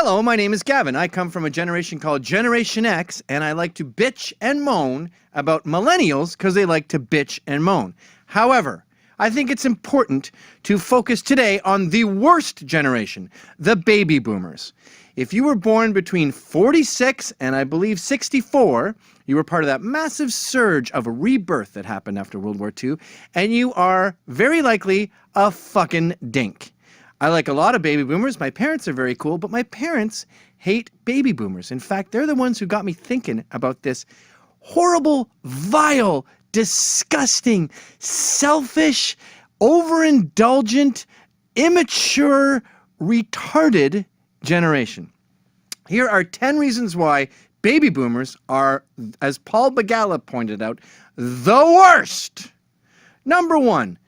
Hello, my name is Gavin. I come from a generation called Generation X, and I like to bitch and moan about millennials because they like to bitch and moan. However, I think it's important to focus today on the worst generation, the baby boomers. If you were born between 46 and I believe 64, you were part of that massive surge of rebirth that happened after World War II, and you are very likely a fucking dink. I like a lot of baby boomers. My parents are very cool, but my parents hate baby boomers. In fact, they're the ones who got me thinking about this horrible, vile, disgusting, selfish, overindulgent, immature, retarded generation. Here are 10 reasons why baby boomers are, as Paul Begala pointed out, the worst. Number one,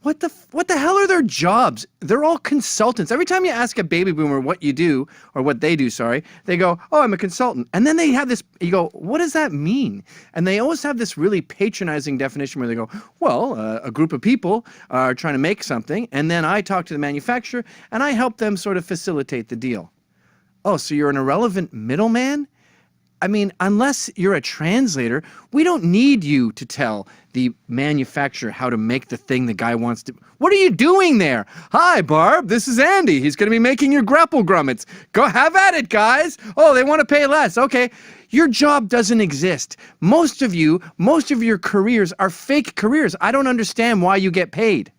what the hell are their jobs? They're all consultants. Every time you ask a baby boomer what you do, or what they do, sorry, they go, oh, I'm a consultant. And then they have this, you go, what does that mean? And they always have this really patronizing definition where they go, well, a group of people are trying to make something, and then I talk to the manufacturer, and I help them sort of facilitate the deal. Oh, so you're an irrelevant middleman? I mean, unless you're a translator, we don't need you to tell the manufacturer how to make the thing the guy wants to. What are you doing there? Hi, Barb, this is Andy. He's going to be making your grapple grummets. Go have at it, guys. Oh, they want to pay less. Okay. Your job doesn't exist. Most of your careers are fake careers. I don't understand why you get paid.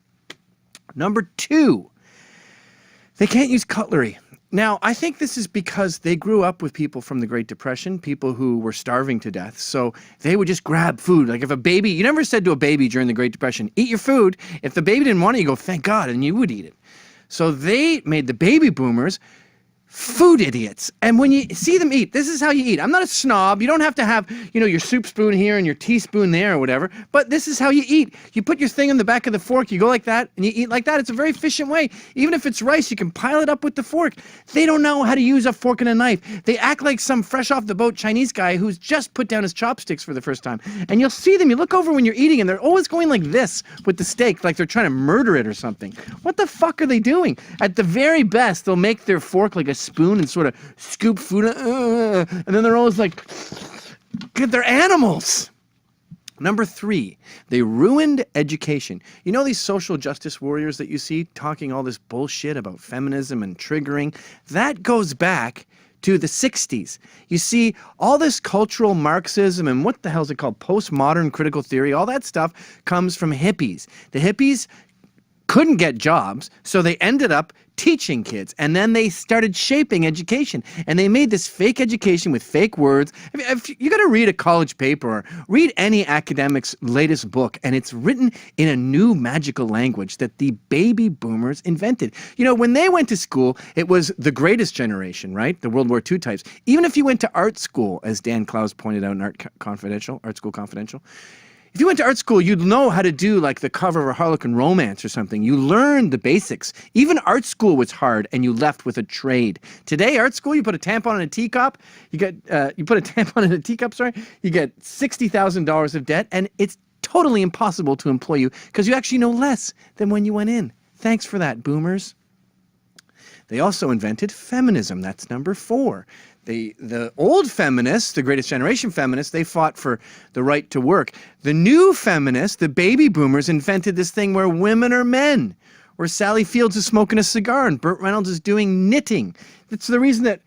Number two, they can't use cutlery. Now, I think this is because they grew up with people from the Great Depression, people who were starving to death, so they would just grab food. Like if a baby, you never said to a baby during the Great Depression, eat your food. If the baby didn't want it, you go, thank God, and you would eat it. So they made the baby boomers food idiots. And when you see them eat, this is how you eat. I'm not a snob. You don't have to have, your soup spoon here and your teaspoon there or whatever, but this is how you eat. You put your thing in the back of the fork, you go like that, and you eat like that. It's a very efficient way. Even if it's rice, you can pile it up with the fork. They don't know how to use a fork and a knife. They act like some fresh off the boat Chinese guy who's just put down his chopsticks for the first time. And you'll see them, you look over when you're eating, and they're always going like this with the steak, like they're trying to murder it or something. What the fuck are they doing? At the very best, they'll make their fork like a spoon and sort of scoop food, and then they're always like, they're animals. Number three, they ruined education. You know these social justice warriors that you see talking all this bullshit about feminism and triggering? That goes back to the 60s. You see, all this cultural Marxism and what the hell is it called? Postmodern critical theory, all that stuff comes from hippies. The hippies couldn't get jobs, so they ended up teaching kids, and then they started shaping education, and they made this fake education with fake words. If you got to read a college paper or read any academic's latest book, and it's written in a new magical language that the baby boomers invented. When they went to school, it was the greatest generation, right? The World War II types. Even if you went to art school, as Dan Clowes pointed out in Art School Confidential, if you went to art school, you'd know how to do like the cover of a Harlequin romance or something. You learned the basics. Even art school was hard, and you left with a trade. Today, art school, you put a tampon in a teacup. You put a tampon in a teacup. You get $60,000 of debt, and it's totally impossible to employ you because you actually know less than when you went in. Thanks for that, boomers. They also invented feminism. That's number four. The old feminists, the greatest generation feminists, they fought for the right to work. The new feminists, the baby boomers, invented this thing where women are men, where Sally Fields is smoking a cigar and Burt Reynolds is doing knitting. That's the reason that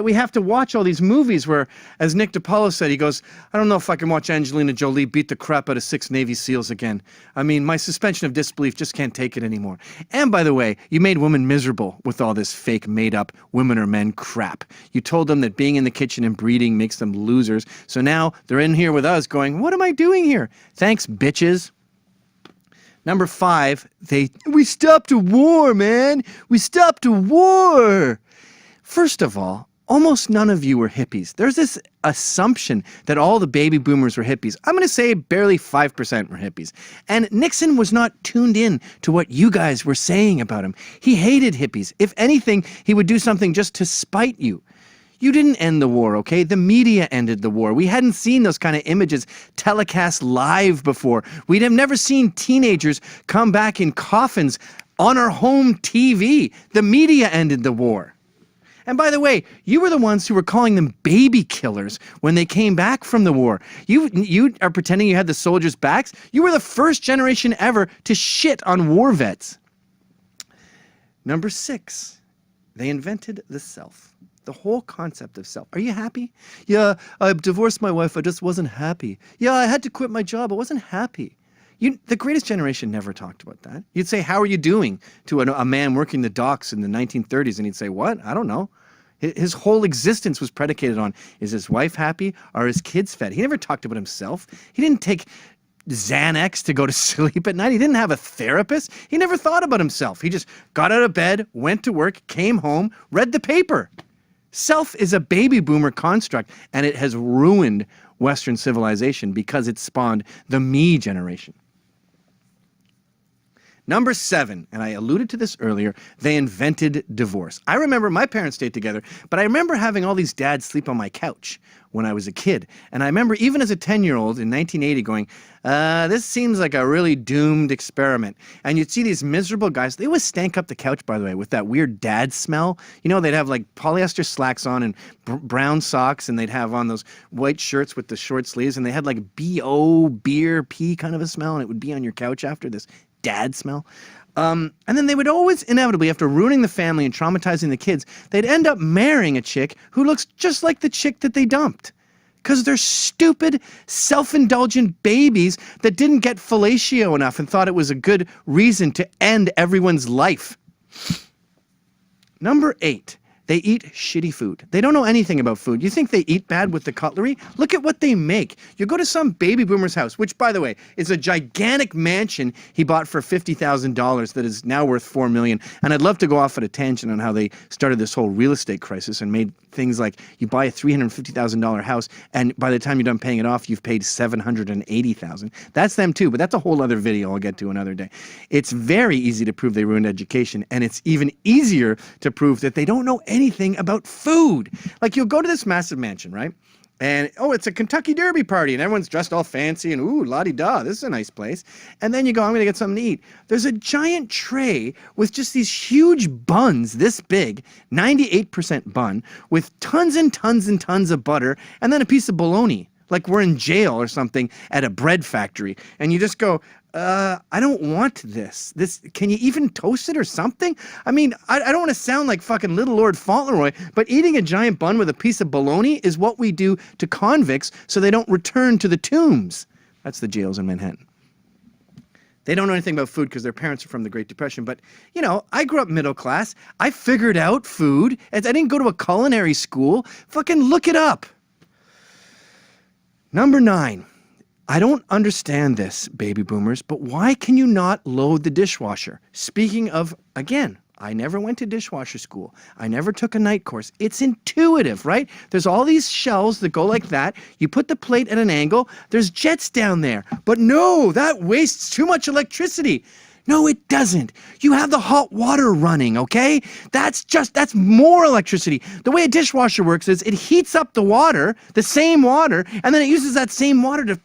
we have to watch all these movies where, as Nick DiPaolo said, he goes, I don't know if I can watch Angelina Jolie beat the crap out of 6 Navy SEALs again. I mean, my suspension of disbelief just can't take it anymore. And by the way, you made women miserable with all this fake made-up women or men crap. You told them that being in the kitchen and breeding makes them losers. So now they're in here with us going, what am I doing here? Thanks, bitches. Number five, we stopped a war, man. We stopped a war. First of all, almost none of you were hippies. There's this assumption that all the baby boomers were hippies. I'm going to say barely 5% were hippies. And Nixon was not tuned in to what you guys were saying about him. He hated hippies. If anything, he would do something just to spite you. You didn't end the war, okay? The media ended the war. We hadn't seen those kind of images telecast live before. We'd have never seen teenagers come back in coffins on our home TV. The media ended the war. And by the way, you were the ones who were calling them baby killers when they came back from the war. You are pretending you had the soldiers' backs. You were the first generation ever to shit on war vets. Number 6, they invented the self. The whole concept of self. Are you happy? Yeah, I divorced my wife. I just wasn't happy. Yeah, I had to quit my job. I wasn't happy. The greatest generation never talked about that. You'd say, how are you doing to a man working the docks in the 1930s? And he'd say, what? I don't know. His whole existence was predicated on, is his wife happy? Are his kids fed? He never talked about himself. He didn't take Xanax to go to sleep at night. He didn't have a therapist. He never thought about himself. He just got out of bed, went to work, came home, read the paper. Self is a baby boomer construct, and it has ruined Western civilization because it spawned the me generation. Number 7, and I alluded to this earlier, they invented divorce. I remember my parents stayed together, but I remember having all these dads sleep on my couch when I was a kid. And I remember even as a 10-year-old in 1980 going, this seems like a really doomed experiment. And you'd see these miserable guys. They always stank up the couch, by the way, with that weird dad smell. You know, they'd have like polyester slacks on and brown socks, and they'd have on those white shirts with the short sleeves, and they had like B.O. beer, pee kind of a smell, and it would be on your couch after this dad smell. And then they would always, inevitably, after ruining the family and traumatizing the kids, they'd end up marrying a chick who looks just like the chick that they dumped. Because they're stupid, self-indulgent babies that didn't get fellatio enough and thought it was a good reason to end everyone's life. Number 8. They eat shitty food. They don't know anything about food. You think they eat bad with the cutlery? Look at what they make. You go to some baby boomer's house, which, by the way, is a gigantic mansion he bought for $50,000 that is now worth $4 million. And I'd love to go off at a tangent on how they started this whole real estate crisis and made things like you buy a $350,000 house, and by the time you're done paying it off, you've paid $780,000. That's them too, but that's a whole other video I'll get to another day. It's very easy to prove they ruined education, and it's even easier to prove that they don't know anything about food. Like, you'll go to this massive mansion, right? And, oh, it's a Kentucky Derby party, and everyone's dressed all fancy, and ooh, la-di-da, this is a nice place. And then you go, I'm going to get something to eat. There's a giant tray with just these huge buns this big, 98% bun, with tons and tons and tons of butter, and then a piece of bologna, like we're in jail or something at a bread factory. And you just go, I don't want this. Can you even toast it or something? I mean, I don't want to sound like fucking Little Lord Fauntleroy, but eating a giant bun with a piece of bologna is what we do to convicts so they don't return to the tombs. That's the jails in Manhattan. They don't know anything about food because their parents are from the Great Depression. But, you know, I grew up middle class. I figured out food. I didn't go to a culinary school. Fucking look it up. Number 9. I don't understand this, baby boomers, but why can you not load the dishwasher? Speaking of, again, I never went to dishwasher school. I never took a night course. It's intuitive, right? There's all these shelves that go like that. You put the plate at an angle. There's jets down there. But no, that wastes too much electricity. No, it doesn't. You have the hot water running, okay? That's more electricity. The way a dishwasher works is it heats up the water, the same water, and then it uses that same water to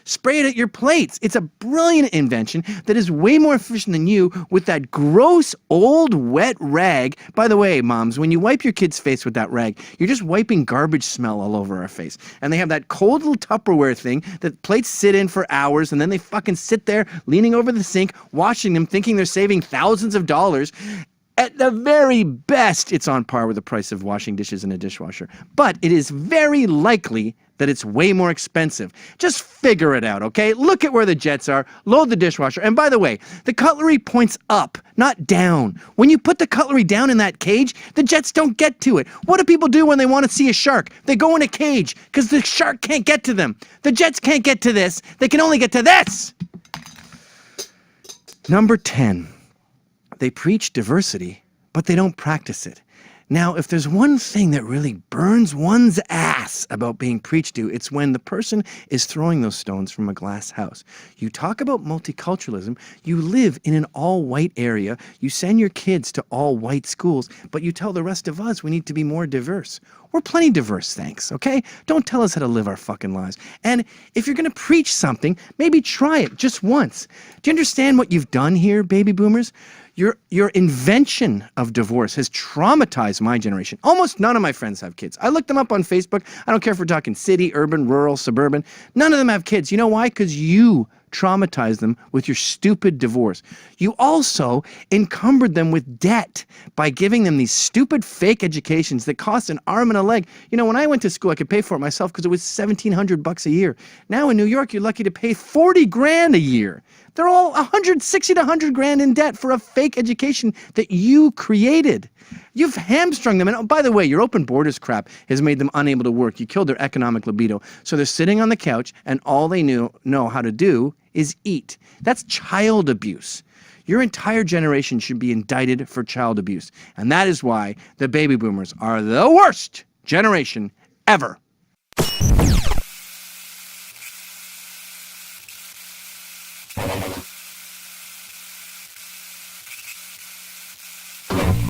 spray it at your plates. It's a brilliant invention that is way more efficient than you with that gross, old, wet rag. By the way, moms, when you wipe your kid's face with that rag, you're just wiping garbage smell all over our face. And they have that cold little Tupperware thing that plates sit in for hours, and then they fucking sit there leaning over the sink, washing them, thinking they're saving thousands of dollars. At the very best, it's on par with the price of washing dishes in a dishwasher. But it is very likely that it's way more expensive. Just figure it out, okay? Look at where the jets are, load the dishwasher. And by the way, the cutlery points up, not down. When you put the cutlery down in that cage, the jets don't get to it. What do people do when they want to see a shark? They go in a cage, because the shark can't get to them. The jets can't get to this. They can only get to this. Number 10. They preach diversity, but they don't practice it. Now, if there's one thing that really burns one's ass about being preached to, it's when the person is throwing those stones from a glass house. You talk about multiculturalism, you live in an all-white area, you send your kids to all-white schools, but you tell the rest of us we need to be more diverse. We're plenty diverse, thanks, okay? Don't tell us how to live our fucking lives. And if you're going to preach something, maybe try it just once. Do you understand what you've done here, baby boomers? Your invention of divorce has traumatized my generation. Almost none of my friends have kids. I looked them up on Facebook. I don't care if we're talking city, urban, rural, suburban. None of them have kids. You know why? Because you traumatized them with your stupid divorce. You also encumbered them with debt by giving them these stupid fake educations that cost an arm and a leg. You know, when I went to school, I could pay for it myself because it was $1,700 a year. Now in New York, you're lucky to pay 40 grand a year. They're all 160 to 100 grand in debt for a fake education that you created. You've hamstrung them. And oh, by the way, your open borders crap has made them unable to work. You killed their economic libido. So they're sitting on the couch and all they know how to do is eat. That's child abuse. Your entire generation should be indicted for child abuse. And that is why the baby boomers are the worst generation ever.